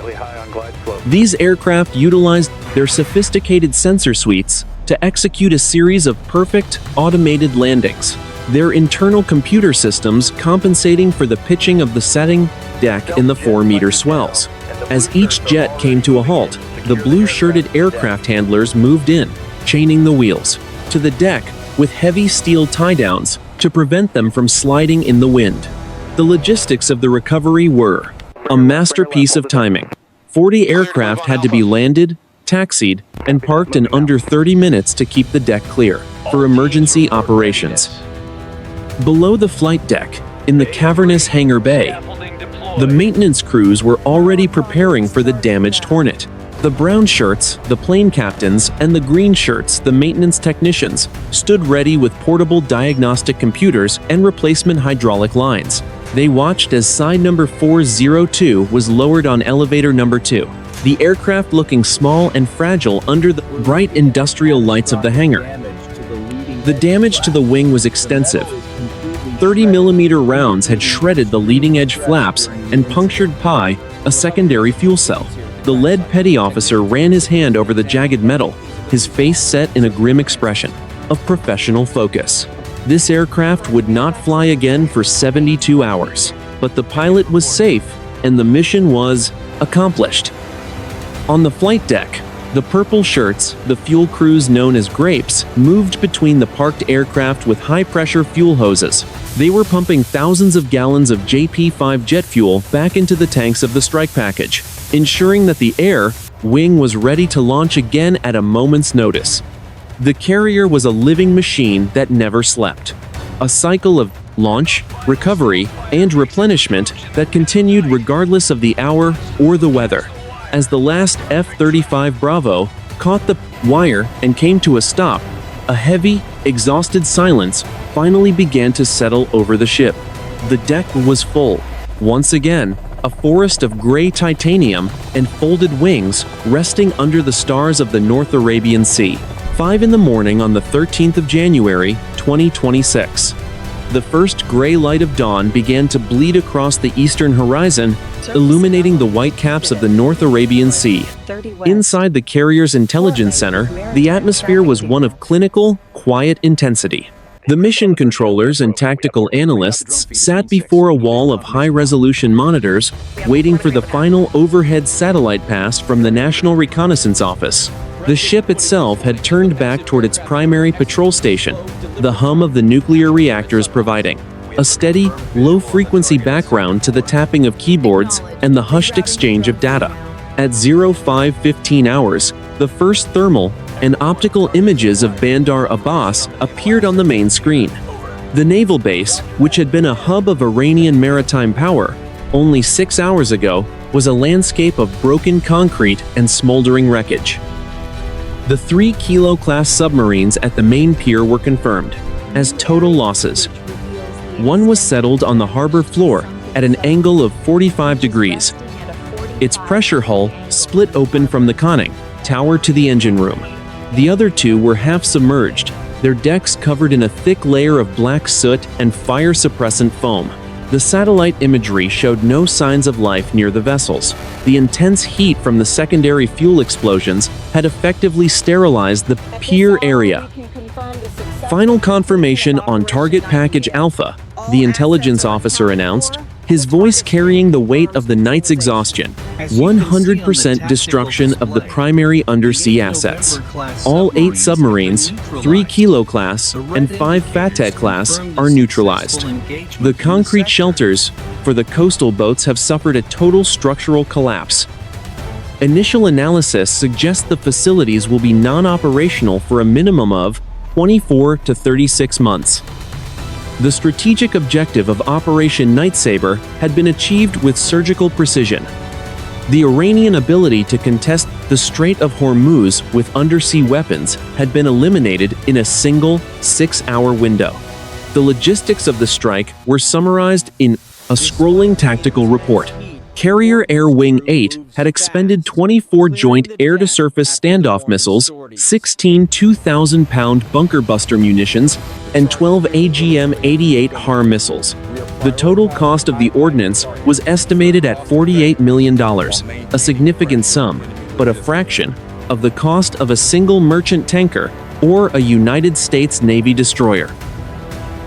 These aircraft utilized their sophisticated sensor suites to execute a series of perfect, automated landings, their internal computer systems compensating for the pitching of the setting deck in the 4-meter swells. As each jet came to a halt, the blue-shirted aircraft handlers moved in, chaining the wheels to the deck with heavy steel tie-downs to prevent them from sliding in the wind. The logistics of the recovery were a masterpiece of timing. 40 aircraft had to be landed, taxied, and parked in under 30 minutes to keep the deck clear for emergency operations. Below the flight deck, in the cavernous hangar bay, the maintenance crews were already preparing for the damaged Hornet. The brown shirts, the plane captains, and the green shirts, the maintenance technicians, stood ready with portable diagnostic computers and replacement hydraulic lines. They watched as side number 402 was lowered on elevator number 2, the aircraft looking small and fragile under the bright industrial lights of the hangar. The damage to the wing was extensive. 30mm rounds had shredded the leading-edge flaps and punctured pi, a secondary fuel cell. The lead petty officer ran his hand over the jagged metal, his face set in a grim expression of professional focus. This aircraft would not fly again for 72 hours, but the pilot was safe and the mission was accomplished. On the flight deck, the purple shirts, the fuel crews known as grapes, moved between the parked aircraft with high-pressure fuel hoses. They were pumping thousands of gallons of JP-5 jet fuel back into the tanks of the strike package, ensuring that the air wing was ready to launch again at a moment's notice. The carrier was a living machine that never slept. A cycle of launch, recovery, and replenishment that continued regardless of the hour or the weather. As the last F-35 Bravo caught the wire and came to a stop, a heavy, exhausted silence finally began to settle over the ship. The deck was full. Once again, a forest of gray titanium and folded wings resting under the stars of the North Arabian Sea. 5 in the morning on the 13th of January, 2026. The first gray light of dawn began to bleed across the eastern horizon, illuminating the white caps of the North Arabian Sea. Inside the carrier's intelligence center, the atmosphere was one of clinical, quiet intensity. The mission controllers and tactical analysts sat before a wall of high-resolution monitors, waiting for the final overhead satellite pass from the National Reconnaissance Office. The ship itself had turned back toward its primary patrol station, the hum of the nuclear reactors providing a steady, low-frequency background to the tapping of keyboards and the hushed exchange of data. At 05:15 hours, the first thermal and optical images of Bandar Abbas appeared on the main screen. The naval base, which had been a hub of Iranian maritime power, only 6 hours ago, was a landscape of broken concrete and smoldering wreckage. The 3 Kilo-class submarines at the main pier were confirmed as total losses. One was settled on the harbor floor at an angle of 45 degrees. Its pressure hull split open from the conning tower to the engine room. The other 2 were half submerged, their decks covered in a thick layer of black soot and fire-suppressant foam. The satellite imagery showed no signs of life near the vessels. The intense heat from the secondary fuel explosions had effectively sterilized the pier area. Final confirmation on target package Alpha, the intelligence officer announced, his voice carrying the weight of the night's exhaustion. 100% destruction of the primary undersea assets. All 8 submarines, 3 Kilo-class and 5 Fateh-class, are neutralized. The concrete shelters for the coastal boats have suffered a total structural collapse. Initial analysis suggests the facilities will be non-operational for a minimum of 24 to 36 months. The strategic objective of Operation Night Saber had been achieved with surgical precision. The Iranian ability to contest the Strait of Hormuz with undersea weapons had been eliminated in a single 6-hour window. The logistics of the strike were summarized in a scrolling tactical report. Carrier Air Wing 8 had expended 24 joint air-to-surface standoff missiles, 16 2,000-pound bunker buster munitions, and 12 AGM-88 HARM missiles. The total cost of the ordnance was estimated at $48 million, a significant sum, but a fraction of the cost of a single merchant tanker or a United States Navy destroyer.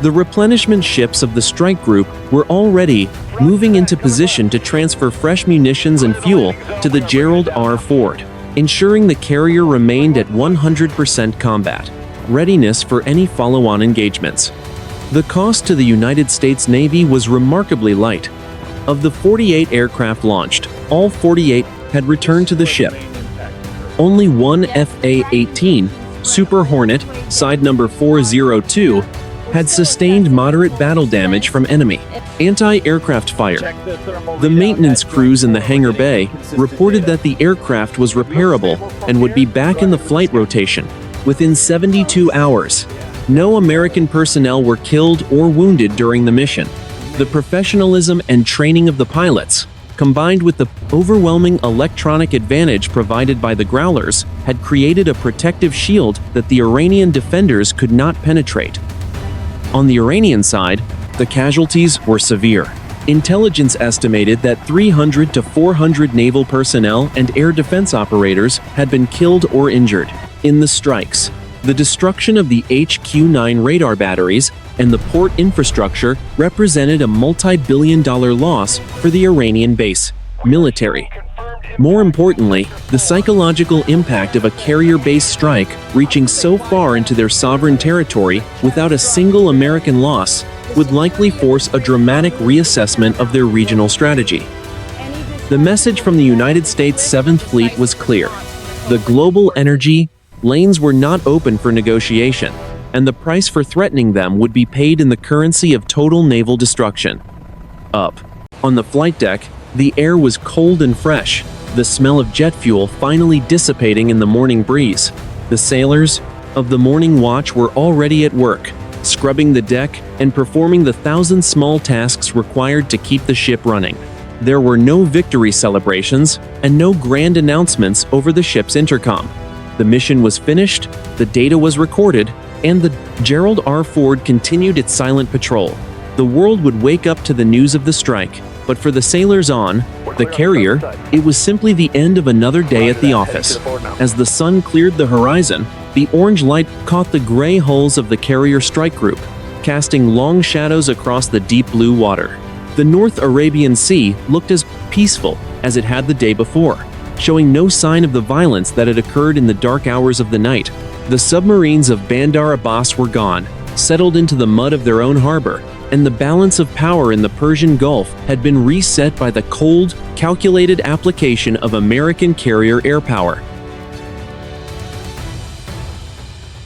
The replenishment ships of the strike group were already moving into position to transfer fresh munitions and fuel to the Gerald R. Ford, ensuring the carrier remained at 100% combat readiness for any follow-on engagements. The cost to the United States Navy was remarkably light. Of the 48 aircraft launched, all 48 had returned to the ship. Only one FA-18, Super Hornet, side number 402, had sustained moderate battle damage from enemy anti-aircraft fire. The maintenance crews in the hangar bay reported that the aircraft was repairable and would be back in the flight rotation within 72 hours. No American personnel were killed or wounded during the mission. The professionalism and training of the pilots, combined with the overwhelming electronic advantage provided by the Growlers, had created a protective shield that the Iranian defenders could not penetrate. On the Iranian side, the casualties were severe. Intelligence estimated that 300 to 400 naval personnel and air defense operators had been killed or injured in the strikes. The destruction of the HQ-9 radar batteries and the port infrastructure represented a multi-billion-dollar loss for the Iranian base military. More importantly, the psychological impact of a carrier-based strike reaching so far into their sovereign territory without a single American loss would likely force a dramatic reassessment of their regional strategy. The message from the United States 7th Fleet was clear. The global energy lanes were not open for negotiation, and the price for threatening them would be paid in the currency of total naval destruction. Up on the flight deck, the air was cold and fresh, the smell of jet fuel finally dissipating in the morning breeze. The sailors of the morning watch were already at work, scrubbing the deck and performing the 1,000 small tasks required to keep the ship running. There were no victory celebrations and no grand announcements over the ship's intercom. The mission was finished, the data was recorded, and the Gerald R. Ford continued its silent patrol. The world would wake up to the news of the strike, but for the sailors on the carrier, it was simply the end of another day at the office. As the sun cleared the horizon, the orange light caught the gray hulls of the carrier strike group, casting long shadows across the deep blue water. The North Arabian Sea looked as peaceful as it had the day before, showing no sign of the violence that had occurred in the dark hours of the night. The submarines of Bandar Abbas were gone, settled into the mud of their own harbor, and the balance of power in the Persian Gulf had been reset by the cold, calculated application of American carrier air power.